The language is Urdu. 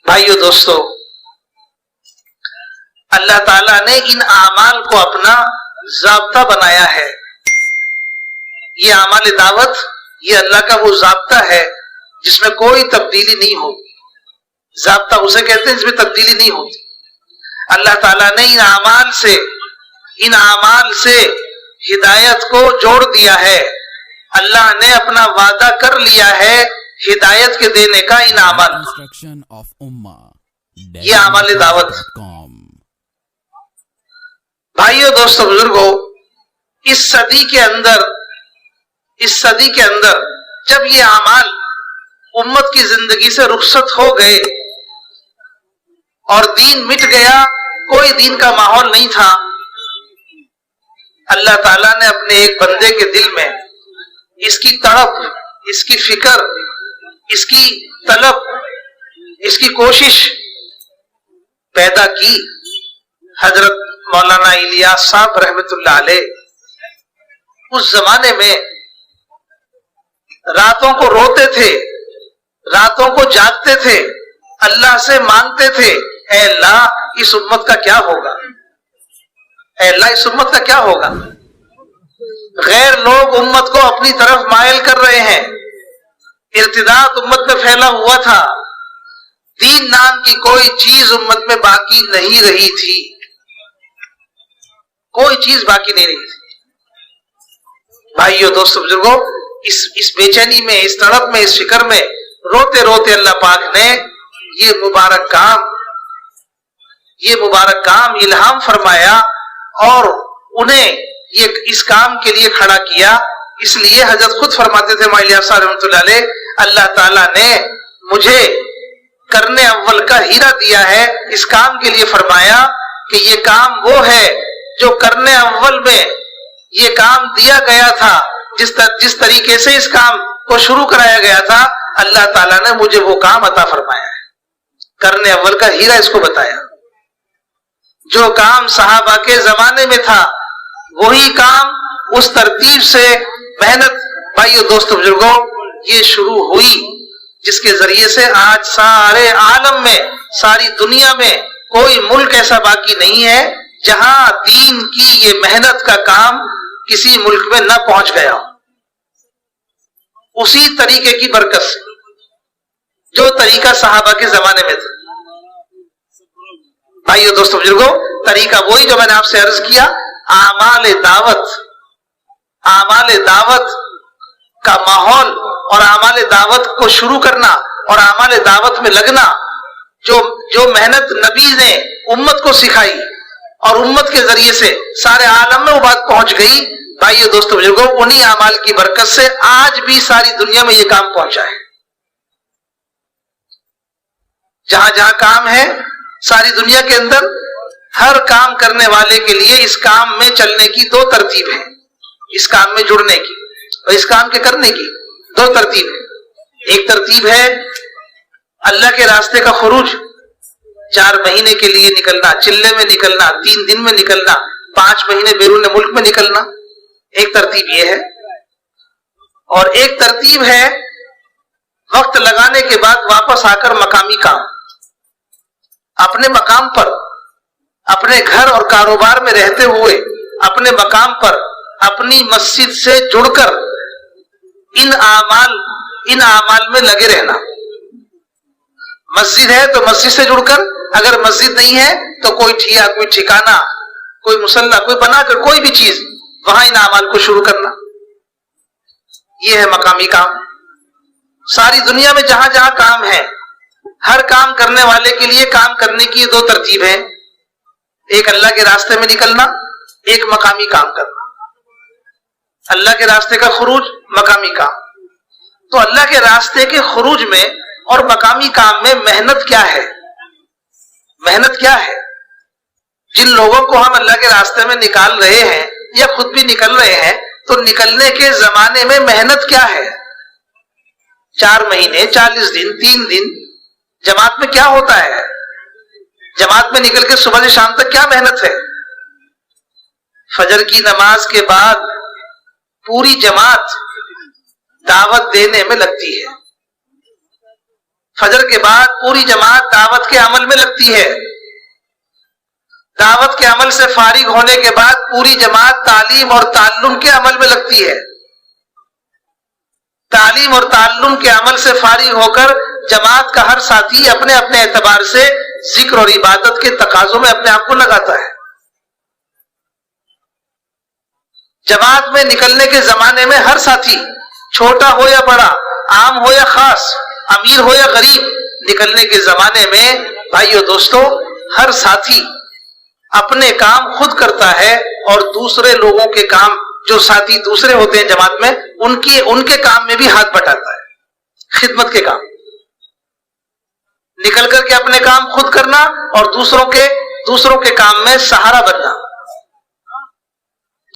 بھائیو دوستو، اللہ تعالیٰ نے ان اعمال کو اپنا ضابطہ بنایا ہے. یہ اعمال دعوت، یہ اللہ کا وہ ضابطہ ہے جس میں کوئی تبدیلی نہیں ہوگی. ضابطہ اسے کہتے ہیں جس میں تبدیلی نہیں ہوتی. اللہ تعالیٰ نے ان اعمال سے ہدایت کو جوڑ دیا ہے. اللہ نے اپنا وعدہ کر لیا ہے ہدایت کے دینے کا ان اعمال. یہ اعمال دعوت. بھائیو دوستو بزرگو، اس صدی کے اندر جب یہ اعمال امت کی زندگی سے رخصت ہو گئے اور دین مٹ گیا، کوئی دین کا ماحول نہیں تھا، اللہ تعالیٰ نے اپنے ایک بندے کے دل میں اس کی تڑپ، اس کی فکر، اس کی طلب، اس کی کوشش پیدا کی. حضرت مولانا الیاس صاحب رحمت اللہ علیہ اس زمانے میں راتوں کو روتے تھے، راتوں کو جاگتے تھے، اللہ سے مانگتے تھے، اے اللہ اس امت کا کیا ہوگا، اے اللہ اس امت کا کیا ہوگا. غیر لوگ امت کو اپنی طرف مائل کر رہے ہیں، ارتداد امت میں پھیلا ہوا تھا، دین نام کی کوئی چیز امت میں باقی نہیں رہی تھی، کوئی چیز باقی نہیں رہی تھی. بھائیو دوستو بزرگو، اس بے چینی میں، اس تڑپ میں، اس فکر میں روتے روتے اللہ پاک نے یہ مبارک کام الہام فرمایا اور انہیں اس کام کے لیے کھڑا کیا. اس لیے حضرت خود فرماتے تھے مولانا الیاس صاحب رحمۃ اللہ علیہ، اللہ تعالیٰ نے مجھے کرنے اول کا ہیرا دیا ہے. اس کام کے لیے فرمایا کہ یہ کام وہ ہے جو کرنے اول میں یہ کام دیا گیا تھا، جس طریقے سے اس کام کو شروع کرایا گیا تھا، اللہ تعالیٰ نے مجھے وہ کام عطا فرمایا ہے. کرنے اول کا ہیرا اس کو بتایا. جو کام صحابہ کے زمانے میں تھا وہی کام اس ترتیب سے محنت، بھائیو دوستو بزرگوں، یہ شروع ہوئی جس کے ذریعے سے آج سارے عالم میں، ساری دنیا میں کوئی ملک ایسا باقی نہیں ہے جہاں دین کی یہ محنت کا کام کسی ملک میں نہ پہنچ گیا. اسی طریقے کی برکت سے جو طریقہ صحابہ کے زمانے میں تھا. بھائیو دوستو بزرگوں، طریقہ وہی جو میں نے آپ سے عرض کیا، اعمال دعوت کا ماحول اور اعمال دعوت کو شروع کرنا اور اعمال دعوت میں لگنا. جو محنت نبی نے امت کو سکھائی اور امت کے ذریعے سے سارے عالم میں وہ بات پہنچ گئی. بھائیو دوستو بزرگوں، انہی اعمال کی برکت سے آج بھی ساری دنیا میں یہ کام پہنچا ہے. جہاں جہاں کام ہے ساری دنیا کے اندر، ہر کام کرنے والے کے لیے اس کام میں چلنے کی دو ترتیب ہیں. اس کام میں جڑنے کی اور اس کام کے کرنے کی دو ترتیب ہے. ایک ترتیب ہے اللہ کے راستے کا خروج، 4 مہینے کے لیے نکلنا، چلے میں نکلنا، 3 دن میں نکلنا، 5 مہینے بیرون ملک میں نکلنا. ایک ترتیب یہ ہے. اور ایک ترتیب ہے وقت لگانے کے بعد واپس آ کر مقامی کام، اپنے مقام پر، اپنے گھر اور کاروبار میں رہتے ہوئے اپنے مقام پر اپنی مسجد سے جڑ کر ان اعمال میں لگے رہنا. مسجد ہے تو مسجد سے جڑ کر، اگر مسجد نہیں ہے تو کوئی ٹھکانہ، کوئی مصلی، کوئی بنا کر کوئی بھی چیز وہاں ان اعمال کو شروع کرنا. یہ ہے مقامی کام. ساری دنیا میں جہاں جہاں کام ہے، ہر کام کرنے والے کے لیے کام کرنے کی 2 ترتیب ہے. ایک اللہ کے راستے میں نکلنا، ایک مقامی کام کرنا. اللہ کے راستے کا خروج، مقامی کام. تو اللہ کے راستے کے خروج میں اور مقامی کام میں محنت کیا ہے؟ محنت کیا ہے؟ جن لوگوں کو ہم اللہ کے راستے میں نکال رہے ہیں یا خود بھی نکل رہے ہیں، تو نکلنے کے زمانے میں محنت کیا ہے؟ 4 مہینے، 40 دن، 3 دن جماعت میں کیا ہوتا ہے؟ جماعت میں نکل کے صبح سے شام تک کیا محنت ہے؟ فجر کی نماز کے بعد پوری جماعت دعوت دینے میں لگتی ہے. فجر کے بعد پوری جماعت دعوت کے عمل میں لگتی ہے. دعوت کے عمل سے فارغ ہونے کے بعد پوری جماعت تعلیم اور تعلم کے عمل میں لگتی ہے. تعلیم اور تعلم کے عمل سے فارغ ہو کر جماعت کا ہر ساتھی اپنے اپنے اعتبار سے ذکر اور عبادت کے تقاضوں میں اپنے آپ کو لگاتا ہے. جماعت میں نکلنے کے زمانے میں ہر ساتھی چھوٹا ہو یا بڑا، عام ہو یا خاص، امیر ہو یا غریب، نکلنے کے زمانے میں بھائیو دوستو ہر ساتھی اپنے کام خود کرتا ہے اور دوسرے لوگوں کے کام، جو ساتھی دوسرے ہوتے ہیں جماعت میں، ان کے کام میں بھی ہاتھ بٹاتا ہے. خدمت کے کام نکل کر کے اپنے کام خود کرنا اور دوسروں کے کام میں سہارا بننا.